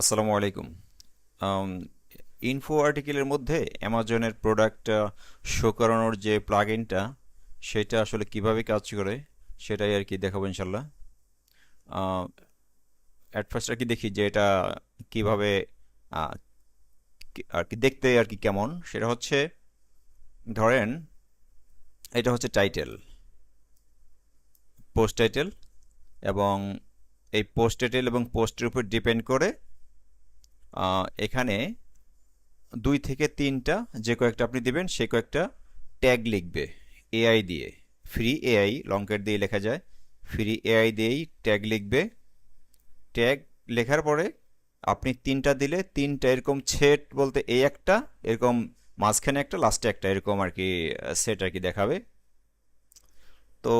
আসসালামু আলাইকুম। ইনফো আর্টিকেলের মধ্যে অ্যামাজনের প্রোডাক্ট শো করানোর যে প্লাগইনটা সেটা আসলে কিভাবে কাজ করে সেটাই আর কি দেখাবো ইনশাল্লাহ। অ্যাট ফার্স্ট আর কি দেখি যে এটা কিভাবে আহ, আর কি দেখতে আর কি কেমন সেটা হচ্ছে, ধরেন এটা হচ্ছে টাইটেল, পোস্ট টাইটেল, এবং এই পোস্ট টাইটেল এবং পোস্টের উপর ডিপেন্ড করে এখানে 2 থেকে 3টা যে কয়েকটা আপনি দিবেন সে কয়েকটা ট্যাগ লিখবে এআই দিয়ে। ফ্রি এআই লংকেট দিয়ে লেখা যায়, ফ্রি এআই দিয়েই ট্যাগ লিখবে। ট্যাগ লেখার পরে আপনি 3টা দিলে 3টা এরকম সেট, বলতে এই একটা এরকম, মাঝখানে একটা, লাস্টে একটা, এরকম আর কি সেট আর কি দেখাবে। তো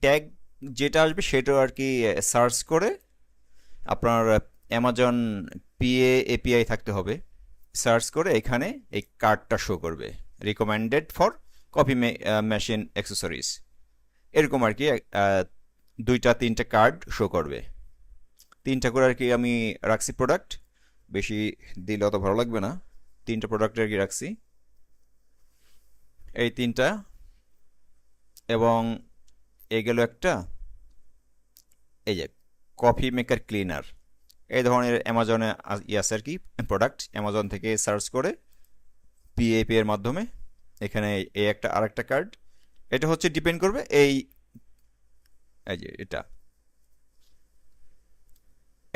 ট্যাগ যেটা আসবে সেটা আর কি সার্চ করে আপনার অ্যামাজন পিএ এপিআই থাকতে হবে। সার্চ করে এখানে এই কার্ডটা শো করবে, recommended for copy machine accessories, এরকম আর কি 2-3টা কার্ড শো করবে। 3টা করে আর কি আমি রাখছি প্রোডাক্ট, বেশি দিলে অত ভালো লাগবে না। 3টা প্রোডাক্ট আর কি রাখছি, এই 3টা, এবং এ গেল একটা, এই যে কফি মেকার ক্লিনার, এই ধরনের অ্যামাজনে আছে আর কি প্রোডাক্ট। অ্যামাজন থেকে সার্চ করে পিএপি এর মাধ্যমে এখানে এই একটা আরেকটা কার্ড, এটা হচ্ছে ডিপেন্ড করবে এই এই যে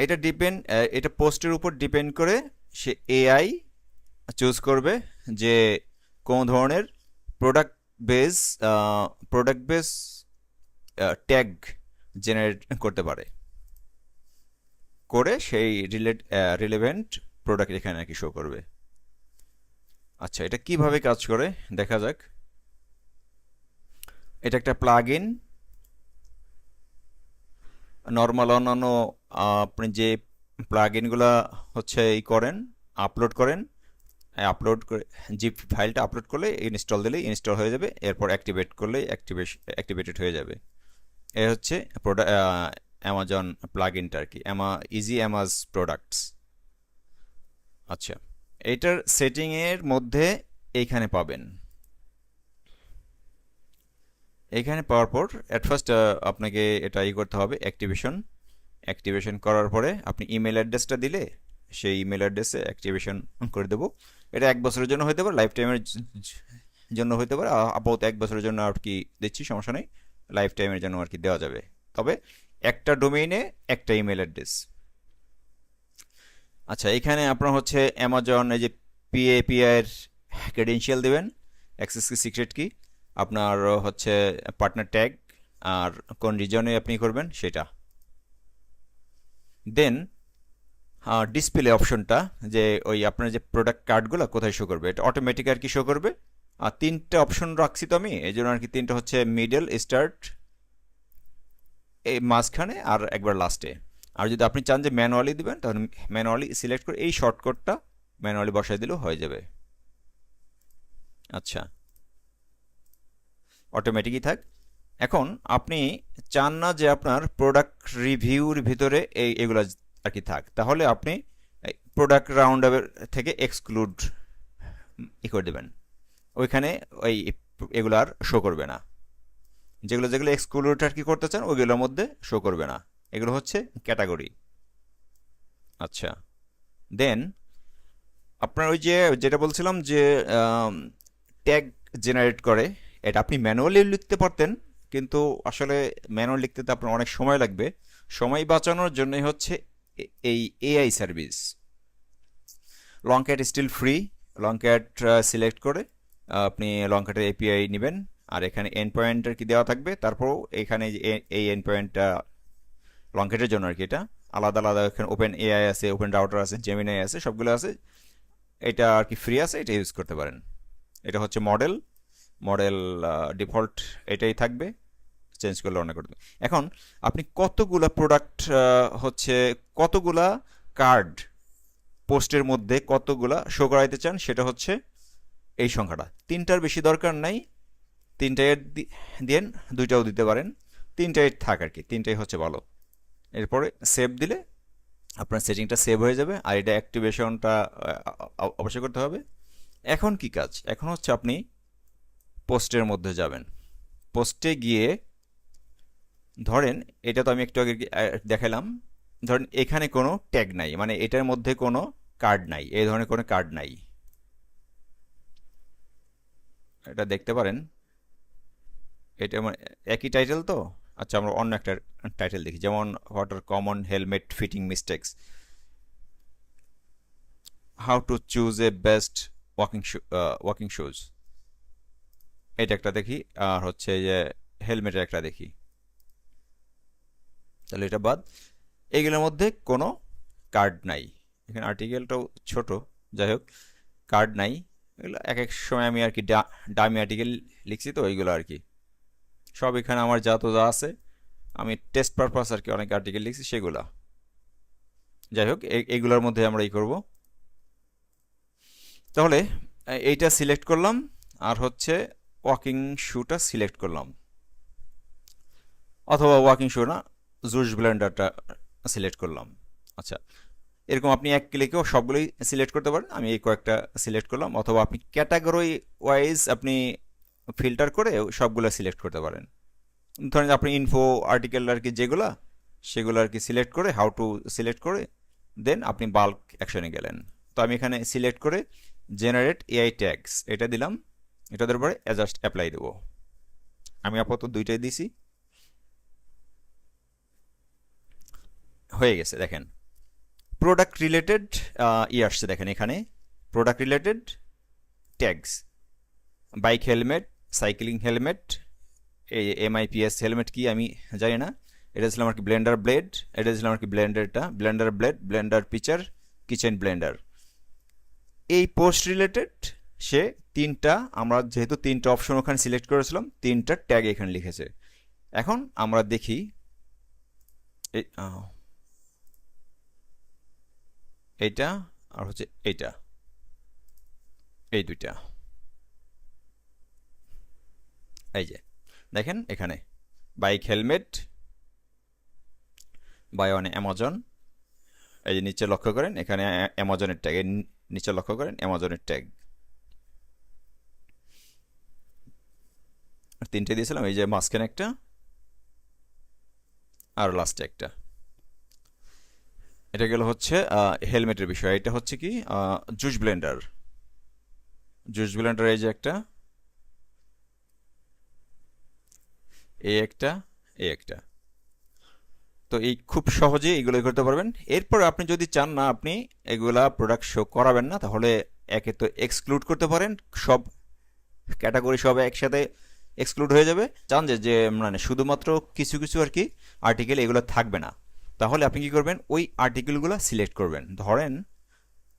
এটা ডিপেন্ড, এটা পোস্টের উপর ডিপেন্ড করে সে এআই চুজ করবে যে কোন ধরনের product base product base tag generate করতে পারে, করে সেই রিলেভেন্ট প্রোডাক্ট এখানে আর কি শো করবে। আচ্ছা, এটা কিভাবে কাজ করে দেখা যাক। এটা একটা প্লাগ ইন, নর্মাল অন্যান্য আপনি যে প্লাগ ইনগুলা হচ্ছে এই করেন, আপলোড করেন, আপলোড করে জিপ ফাইলটা আপলোড করলে ইনস্টল দিলেই ইনস্টল হয়ে যাবে, এরপর অ্যাক্টিভেট করলে অ্যাক্টিভেটেড হয়ে যাবে। এ হচ্ছে অ্যামাজন প্লাগ ইনটা আর কি, ইজি অ্যামাজ প্রোডাক্টস। আচ্ছা, এইটার সেটিংয়ের মধ্যে এইখানে পাবেন। এখানে পাওয়ার পর অ্যাট ফার্স্ট আপনাকে এটা করতে হবে, অ্যাক্টিভেশন করার পরে আপনি ইমেল অ্যাড্রেসটা দিলে সেই ইমেল অ্যাড্রেসে অ্যাক্টিভেশন করে দেবো। এটা 1 বছরের জন্য হতে পারে, লাইফ টাইমের জন্য হতে পারে। আপাতত 1 বছরের জন্য আর কি দিচ্ছি, সমস্যা নেই, লাইফ টাইমের জন্য আর কি দেওয়া যাবে। তবে একটা ডোমেইনে একটা ইমেল অ্যাড্রেস। আচ্ছা, এখানে আপনার হচ্ছে অ্যামাজন এই যে পিএপিআই এর ক্রেডেনশিয়াল দেবেন, অ্যাক্সেস কি, সিক্রেট কি, আপনার হচ্ছে পার্টনার ট্যাগ, আর কোন রিজনে আপনি করবেন সেটা। দেন ডিসপ্লে অপশনটা, যে ওই আপনার যে প্রোডাক্ট কার্ডগুলো কোথায় শো করবে, এটা অটোমেটিক আর কি শো করবে। আর 3টে অপশন রাখছি তো আমি, এই জন্য আর কি 3টা হচ্ছে মিডল, স্টার্ট, এই মাঝখানে, আর একবার লাস্টে। আর যদি আপনি চান যে ম্যানুয়ালি দিবেন তাহলে ম্যানুয়ালি সিলেক্ট করে এই শর্টকাটটা ম্যানুয়ালি বসাই দিলেও হয়ে যাবে। আচ্ছা, অটোমেটিকই থাক। এখন আপনি চান না যে আপনার প্রোডাক্ট রিভিউর ভিতরে এগুলো আর কি থাক, তাহলে আপনি প্রোডাক্ট রাউন্ড থেকে এক্সক্লুড করে দেবেন, ওইখানে ওই এগুলো আর শো করবে না। যেগুলো যেগুলো এক্সক্লুড আর কি করতে চান ওইগুলোর মধ্যে শো করবে না, এগুলো হচ্ছে ক্যাটাগরি। আচ্ছা, দেন আপনার ওই যে যেটা বলছিলাম যে ট্যাগ জেনারেট করে, এটা আপনি ম্যানুয়ালি লিখতে পারতেন, কিন্তু আসলে ম্যানুয়াল লিখতে তো আপনার অনেক সময় লাগবে। সময় বাঁচানোর জন্যই হচ্ছে এই AI service. Longcat still free, Longcat select করে আপনি লংক্যাটের এপিআই নেবেন, আর এখানে এন্ড পয়েন্টার কি দেওয়া থাকবে, তারপরও এখানে এই এন্ড পয়েন্টটা লংক্যাটের জন্য আর কি, এটা আলাদা আলাদা, এখানে ওপেন এআই আছে, ওপেন রাউটার আছে, জেমিনাই আছে, সবগুলো আছে। এটা আর কি ফ্রি আছে, এটা ইউজ করতে পারেন। এটা হচ্ছে মডেল, মডেল ডিফল্ট এটাই থাকবে, চেঞ্জ করলে অনেক করতে। এখন আপনি কতগুলা প্রোডাক্ট হচ্ছে কতগুলা কার্ড পোস্টের মধ্যে কতগুলা শো করাইতে চান সেটা হচ্ছে এই সংখ্যাটা। 3টার বেশি দরকার নাই, 3টা এড দেন, 2টাও দিতে পারেন, 3টা এড থাক আর কি, 3টাই হচ্ছে ভালো। এরপরে সেভ দিলে আপনার সেটিংটা সেভ হয়ে যাবে, আর এটা অ্যাক্টিভেশনটা অবশ্যই করতে হবে। এখন কি কাজ? এখন হচ্ছে আপনি পোস্টের মধ্যে যাবেন। পোস্টে গিয়ে ধরেন, এটা তো আমি একটু আগে দেখালাম, ধরেন এখানে কোনো ট্যাগ নাই, মানে এটার মধ্যে কোনো কার্ড নাই, এই ধরনের কোনো কার্ড নাই। এটা দেখতে পারেন, এটা একই টাইটেল তো। আচ্ছা, আমরা অন্য একটা টাইটেল দেখি, যেমন what are common helmet fitting mistakes, how to choose a best walking shoes, এটা একটা দেখি। আর হচ্ছে যে হেলমেটের একটা দেখি। তাহলে এটা বাদ, এইগুলোর মধ্যে কোনো কার্ড নাই। এখানে আর্টিকেলটাও ছোট, যাই হোক, কার্ড নাই। এগুলো এক এক সময় আমি আর কি ডামি আর্টিকেল লিখছি তো, ওইগুলো আর কি সব এখানে আমার যা আছে, আমি টেস্ট পারপাস আর কি অনেক আর্টিকেল লিখছি সেগুলা। যাই হোক, এইগুলোর মধ্যে আমরা করব। তাহলে এইটা সিলেক্ট করলাম, আর হচ্ছে ওয়াকিং শুটা সিলেক্ট করলাম, অথবা ওয়াকিং শু না, জুস ব্লেন্ডারটা সিলেক্ট করলাম। আচ্ছা, এরকম আপনি এক ক্লিকেও সবগুলোই সিলেক্ট করতে পারেন। আমি এই কয়েকটা সিলেক্ট করলাম, অথবা আপনি ক্যাটাগরি ওয়াইজ আপনি ফিল্টার করে সবগুলো সিলেক্ট করতে পারেন। ধরেন আপনি ইনফো আর্টিকেল আর কি যেগুলো, সেগুলো আর কি সিলেক্ট করে, হাউ টু সিলেক্ট করে দেন আপনি বাল্ক অ্যাকশনে গেলেন। তো আমি এখানে সিলেক্ট করে জেনারেট এআই ট্যাগস এটা দিলাম, এটাদের পরে অ্যাডজাস্ট অ্যাপ্লাই দেবো। আমি আপাতত দুইটাই দিছি, হয়ে গেছে। দেখেন প্রোডাক্ট রিলেটেড আসছে, দেখেন এখানে product related tags, bike helmet, cycling helmet, এই এমআইপিএস হেলমেট কি আমি জানি না। এটা ছিল আমার কি ব্লেন্ডার ব্লেড, এটা ছিল আমার কি ব্লেন্ডারটা, blender blade, blender pitcher, kitchen blender. এই পোস্ট রিলেটেড সে তিনটা, আমরা যেহেতু তিনটা অপশন ওখানে সিলেক্ট করেছিলাম, তিনটা ট্যাগ এখানে লিখেছে। এখন আমরা দেখি এইটা আর হচ্ছে এইটা, এই দুইটা, এই যে দেখেন এখানে bike helmet, buy on Amazon, এই যে নিচে লক্ষ্য করেন এখানে অ্যামাজনের ট্যাগ, নিচে লক্ষ্য করেন অ্যামাজনের ট্যাগ। তিনটে দিয়েছিলাম, এই যে মাঝখানে একটা আর লাস্টে একটা। এটা গেল হচ্ছে হেলমেটের বিষয়। এটা হচ্ছে কি জুস ব্লেন্ডার, জুস ব্লেন্ডার, এই যে একটা, এই একটা, এই একটা। তো এই খুব সহজে এগুলো করতে পারবেন। এরপর আপনি যদি চান না আপনি এগুলা প্রোডাক্ট শো করাবেন না, তাহলে একে তো এক্সক্লুড করতে পারেন, সব ক্যাটাগরি সব একসাথে এক্সক্লুড হয়ে যাবে। চান যে যে মানে শুধুমাত্র কিছু কিছু আর কি আর্টিকেল এগুলো থাকবে না, তাহলে আপনি কি করবেন, ওই আর্টিকেলগুলো সিলেক্ট করবেন। ধরেন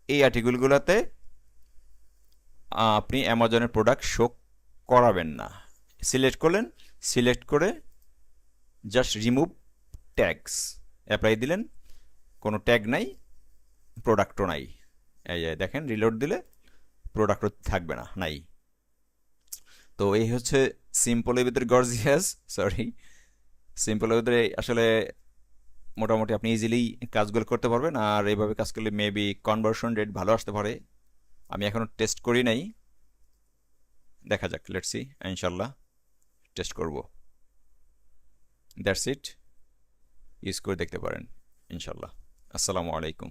এই আর্টিকেলগুলোতে আপনি অ্যামাজনের প্রোডাক্ট শো করাবেন না, সিলেক্ট করলেন, সিলেক্ট করে জাস্ট রিমুভ ট্যাগস অ্যাপ্লাই দিলেন, কোনো ট্যাগ নাই, প্রোডাক্টও নাই। এই যে দেখেন রিলোড দিলে প্রোডাক্টও থাকবে না, নাই। তো এই হচ্ছে সিম্পলের ভিতরে গর্জিয়াস, সরি, সিম্পলের ভিতরে আসলে মোটামুটি আপনি ইজিলি কাজগুলো করতে পারবেন। আর এইভাবে কাজ করলে মেবি কনভার্সন রেট ভালো আসতে পারে। আমি এখনও টেস্ট করি নাই, দেখা যাক, লেটস সি, ইনশাল্লাহ টেস্ট করব। দ্যাটস ইট, ইউজ করে দেখতে পারেন ইনশাল্লাহ। আসসালামু আলাইকুম।